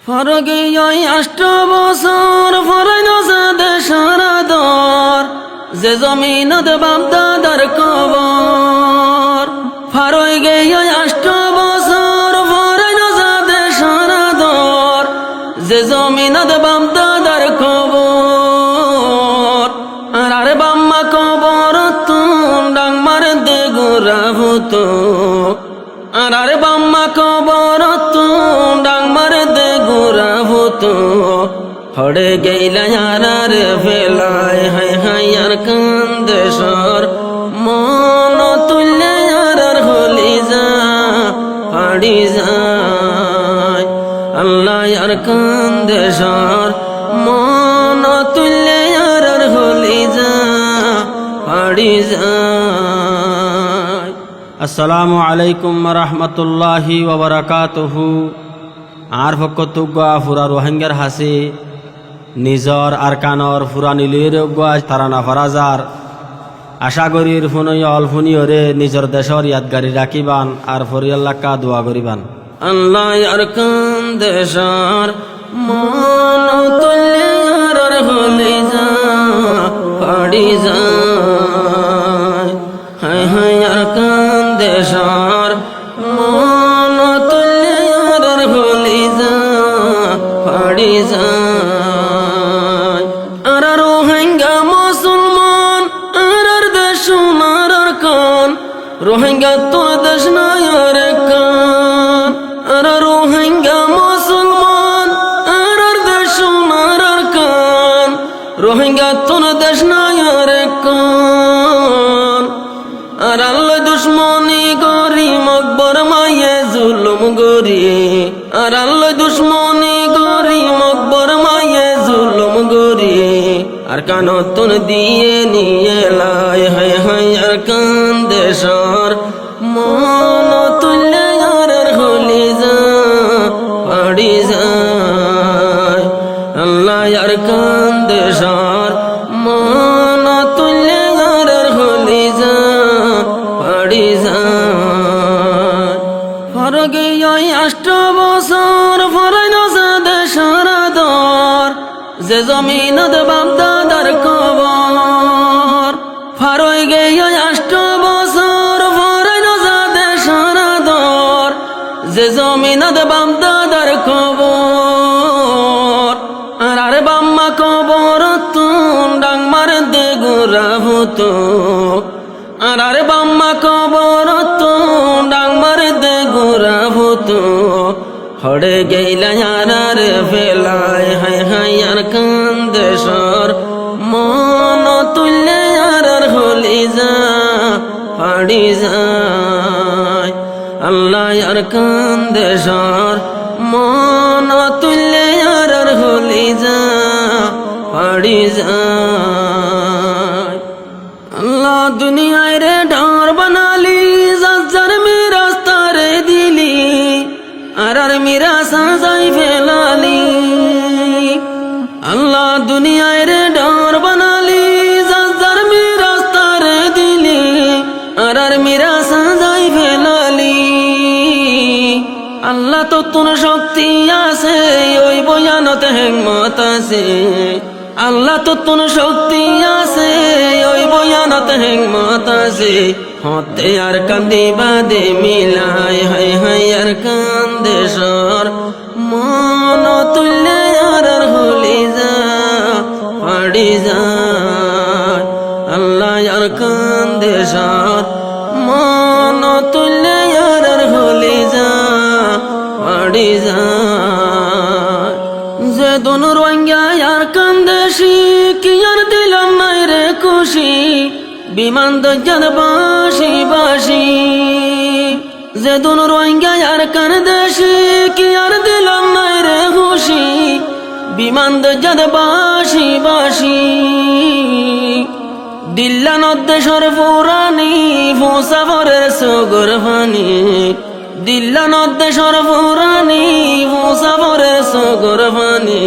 ফরগে ওই 8 বছর ফরাইল সাদে সারাদর যে জমিনত বাপ দাদার কবর। ফারগে ওই 8 বছর ফরাইল সাদে সারাদর যে জমিনত বাপ দাদার কবর। আর বাম্মা কবর তুম ডাং মারে দে গোরা হতো। আর বাম্মা কবর তুম ডাং মারে দে গোরা হতো। হড়ে গেলা আর ফেলায় হাই হাই আর কান্দে সর মন তুললে আর হলি যা হাড়ি যায়। আল্লাহ আর কান্দে সর মন তুললে আর হলি যা হাড়ি যায়। আসসালামু আলাইকুম রহমতুল্লাহি ওয়া বারাকাতুহু। আর ফকতুগা ফুরা রোহিঙ্গার হাসি নিজর আর কানর ফুরা নিলির তারানা ফরাজার আশা করির ফুনই অলফুনিয়রে নিজর দেশর ইয়াদগারি রাখিবান আর ফরিয়াল্লাহকা দোয়া করিবান। আল্লাহ আর কান্দে সর মন তুললে আর হলি যা হাড়ি যায়। হাই হাই আর কান্দে সর মন তুললে আর হলি যা হাড়ি যায়। আর রোহিঙ্গা মুসলমান আর দেশ সোনার কান রোহিঙ্গা তো দেশ নাই আর কান। আর রোহিঙ্গা মুসলমান আর দেশ সোনার কান রোহিঙ্গা তো দেশ নাই আর কান। আর আল্লাহ দুশ্মনী গরি মকবর মায়ে জুলুম গরি। আর আল্লাহ দুশ্মনী গরি মকবর মায়ে জুলুম গরি। আর কানতন দিয়ে নিয়ে লাই হাই হাই আর কান্দে সর মন তুললে আর হলি যা হাড়ি যায়। আল্লাহ আর কান্দে সর মন তুললে আর হলি যা হাড়ি যায়। ফরগে ওই 8 বছর ফরাইল সাদে সারাদর যে জমিনত বাপ দাদার কবর। ফারগে ওই 8 বছর ফরাইল সাদে সারাদর যে জমিনত বাপ দাদার কবর। আর বাম্মা কবর তুম ডাং মারে দে গোরা হতো। আর বাম্মা কবর তুম ডাং মারে দে গোরা হতো। হড়ে গেলা আর ফেলায় হাই হাই আর কান্দে সর মন তুললে আর হলি যা হাড়ি যায়। আল্লাহ আর কান্দে সর মন তুললে আর হলি যা হাড়ি যায়। আল্লাহ দুনিয়ায় রে ঢার বানালি যার রাস্তা রে দিলি আর মিরা সাজাই ফেলালি। আল্লাহ দুনিয়ায় রে ঢার বানালি যার রাস্তা রে দিলি আর মিরা সাজাই ফেলালি। আল্লাহ তো তোর শক্তি আছে ওই বয়ানত হিম্মত আছে। আল্লাহ তো তোর শক্তি আছে ওই বয়ানত হিম্মত আছে। হতে আর কান্দি বাদে মিলাই হাই হাই আর কান্দে সর মন তুললে আর হলি যা হাড়ি যায়। আল্লাহ আর কান্দে সর মন তুললে আর হলি যা হাড়ি যায়। যে দোন রোহিঙ্গা আর কান্দে কি আর দিলাম নাই রে খুশি বিমান দজ্জাল বাসি বাসি। যে দোন রোহিঙ্গা আর কান্দে কি আর দিলাম নাই রে খুশি বিমান দজ্জাল বাসি বাসি। দিল্লা নদ্দেশর পুরানি মুসাফরের সগর ফানি। দিল্লা নদ্দেশর পুরানি মুসাফরের সগর ফানি।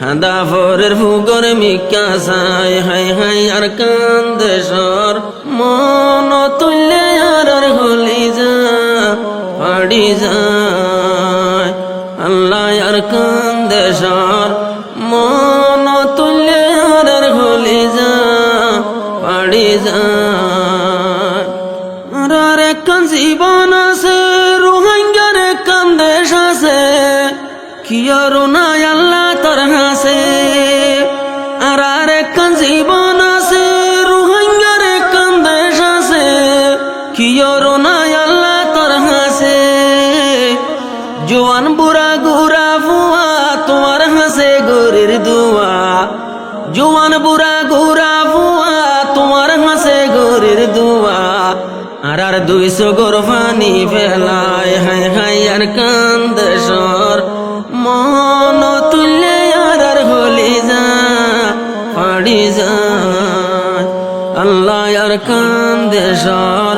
হাদা ফরের ফুগর মিকা সাই হাই হাই আর কান্দে সর মন তুললে আর হলি যা হাড়ি যায়। আল্লাহ আর কান্দেশর মন তুলে আর হলি যা পাড়ি যা আর একখান জীবন আছে রোহিঙ্গার একখান দেশ আছে কি আর নাই আল্লাহ তোর হাসে আর একখান জীবন আছে রোহিঙ্গার একখান দেশ আছে কি আর নাই আল্লাহ তোর হাসে জোয়ান বুড়া গুড়া ফুয়া তোমার হাসে গরির দুয়া জোয়ান বুড়া গুড়া ফুয়া তোমার হাসে গরির দুয়া আর 200 গোর পানি ফেলায় হাই হাই আর কান্দেশর মন তুলে আর হলি যা পাড়ি যা আল্লাহ আর কান্দেশর